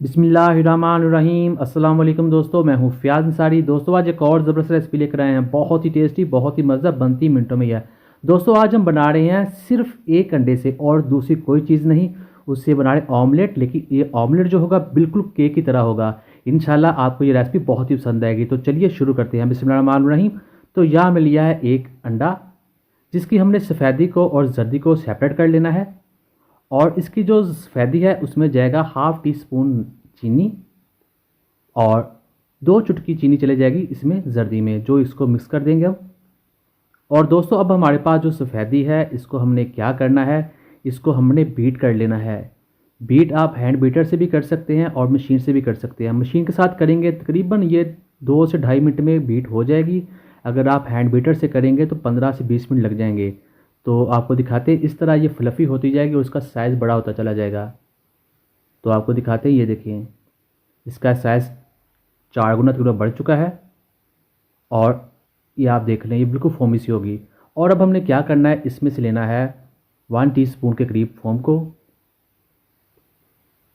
बिस्मिल्लाहिर्रहमानिर्रहीम। अस्सलाम वालेकुम दोस्तों, मैं हूँ फ़याज़ अंसारी। दोस्तों आज एक और ज़बरदस्त रेसिपी लेकर आए हैं, बहुत ही टेस्टी, बहुत ही मज़ा, बनती मिनटों में ही है। दोस्तों आज हम बना रहे हैं सिर्फ एक अंडे से और दूसरी कोई चीज़ नहीं, उससे बना रहे ऑमलेट। लेकिन ये ऑमलेट जो होगा बिल्कुल केक की तरह होगा। इंशाल्लाह आपको ये रेसिपी बहुत ही पसंद आएगी। तो चलिए शुरू करते हैं। बिस्मिल्लाहिर्रहमानिर्रहीम। तो यहाँ हमें लिया है एक अंडा, जिसकी हमने सफ़ेदी को और जर्दी को सेपरेट कर लेना है। और इसकी जो सफ़ेदी है उसमें जाएगा हाफ़ टी स्पून चीनी और 2 चुटकी चीनी चले जाएगी इसमें जर्दी में, जो इसको मिक्स कर देंगे हम। और दोस्तों अब हमारे पास जो सफ़ेदी है इसको हमने क्या करना है, इसको हमने बीट कर लेना है। बीट आप हैंड बीटर से भी कर सकते हैं और मशीन से भी कर सकते हैं। मशीन के साथ करेंगे तकरीबन ये 2 से ढाई मिनट में बीट हो जाएगी। अगर आप हैंड बीटर से करेंगे तो 15 से 20 मिनट लग जाएंगे। तो आपको दिखाते हैं इस तरह ये फ्लफ़ी होती जाएगी और उसका साइज़ बड़ा होता चला जाएगा। तो आपको दिखाते हैं, ये देखिए इसका साइज़ 4 गुना तकरीबन बढ़ चुका है। और ये आप देख लें ये बिल्कुल फोमी सी होगी। और अब हमने क्या करना है, इसमें से लेना है 1 टीस्पून के करीब फोम को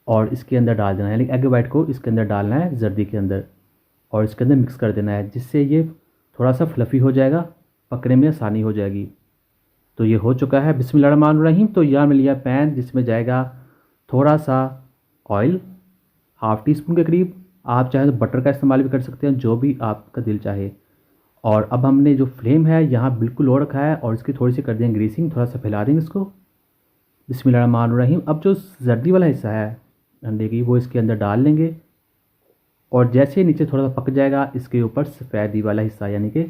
और इसके अंदर डाल देना है, यानी एग वाइट को इसके अंदर डालना है जर्दी के अंदर और इसके अंदर मिक्स कर देना है, जिससे ये थोड़ा सा फ्लफ़ी हो जाएगा, पकने में आसानी हो जाएगी। तो ये हो चुका है। बिस्मिल्लाहिर्रहमानिर्रहीम। तो यहाँ मैं लिया पैन जिसमें जाएगा थोड़ा सा ऑयल, हाफ़ टी स्पून के करीब। आप चाहे तो बटर का इस्तेमाल भी कर सकते हैं, जो भी आपका दिल चाहे। और अब हमने जो फ्लेम है यहाँ बिल्कुल लो रखा है और इसकी थोड़ी सी कर देंगे ग्रीसिंग, थोड़ा सा फैला देंगे इसको। बिस्मिल्लाहिर्रहमानिर्रहीम। अब जो जर्दी वाला हिस्सा है अंडे की वो इसके अंदर डाल लेंगे और जैसे नीचे थोड़ा सा पक जाएगा इसके ऊपर सफ़ेदी वाला हिस्सा, यानी कि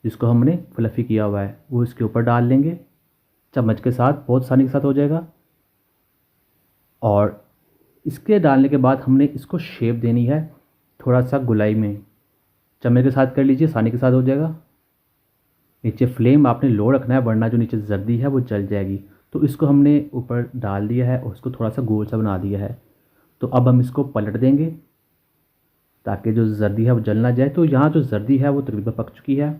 जिसको हमने फ्लफ़ी किया हुआ है, वो इसके ऊपर डाल लेंगे चम्मच के साथ, बहुत आसानी के साथ हो जाएगा। और इसके डालने के बाद हमने इसको शेप देनी है थोड़ा सा गुलाई में, चम्मच के साथ कर लीजिए, आसानी के साथ हो जाएगा। नीचे फ्लेम आपने लो रखना है वरना जो नीचे जर्दी है वो जल जाएगी। तो इसको हमने ऊपर डाल दिया है और उसको थोड़ा सा गोल सा बना दिया है। तो अब हम इसको पलट देंगे ताकि जो जर्दी है वो जल ना जाए। तो यहाँ जो जर्दी है वो तकरीबन पक चुकी है।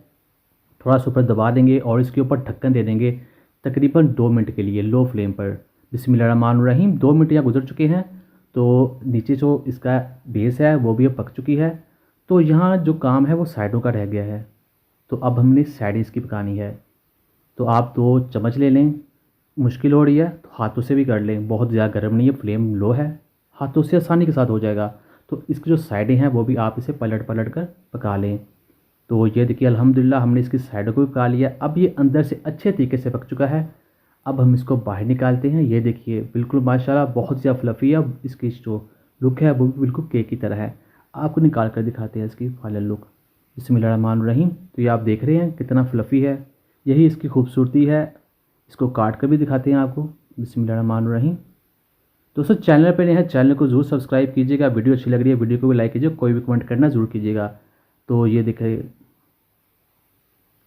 थोड़ा सा ऊपर दबा देंगे और इसके ऊपर ढक्कन दे देंगे तकरीबन 2 मिनट के लिए लो फ्लेम पर। बिस्मिल्लाहिर्रहमानिर्रहीम। 2 मिनट या गुजर चुके हैं। तो नीचे जो इसका बेस है वो भी अब पक चुकी है। तो यहाँ जो काम है वो साइडों का रह गया है। तो अब हमने साइड इसकी पकानी है। तो आप 2 चम्मच ले लें, मुश्किल हो रही है तो हाथों से भी कर लें, बहुत ज़्यादा गर्म नहीं है, फ्लेम लो है, हाथों से आसानी के साथ हो जाएगा। तो इसकी जो साइडें हैं वो भी आप इसे पलट पलट कर पका लें। तो ये देखिए अल्हम्दुलिल्लाह हमने इसकी साइडों को भी पका लिया। अब ये अंदर से अच्छे तरीके से पक चुका है। अब हम इसको बाहर निकालते हैं। ये देखिए बिल्कुल माशाल्लाह बहुत ज़्यादा फ्लफ़ी है। अब इसकी जो लुक है वो भी बिल्कुल केक की तरह है। आपको निकाल कर दिखाते हैं इसकी फाइनल लुक। बिस्मिल्लाहिर्रहमानिर्रहीम। तो ये आप देख रहे हैं कितना फ्लफ़ी है, यही इसकी खूबसूरती है। इसको काट कर भी दिखाते हैं आपको। बिस्मिल्लाहिर्रहमानिर्रहीम। दोस्तों चैनल पर नए हैं, चैनल को ज़रूर सब्सक्राइब कीजिएगा। वीडियो अच्छी लग रही है वीडियो को भी लाइक कीजिए, कोई भी कमेंट करना ज़रूर कीजिएगा। तो ये देखिए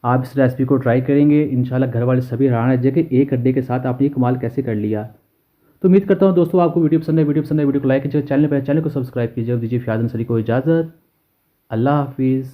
आप इस रेसिपी को ट्राई करेंगे इंशाल्लाह घर वाले सभी हैरान रह जाएंगे कि एक अंडे के साथ आपने ये कमाल कैसे कर लिया। तो उम्मीद करता हूँ दोस्तों आपको वीडियो पसंद है। वीडियो को लाइक कीजिए, चैनल को सब्सक्राइब कीजिए। दीजिए फ़याज़ अंसारी को इजाज़त। अल्लाह हाफिज़।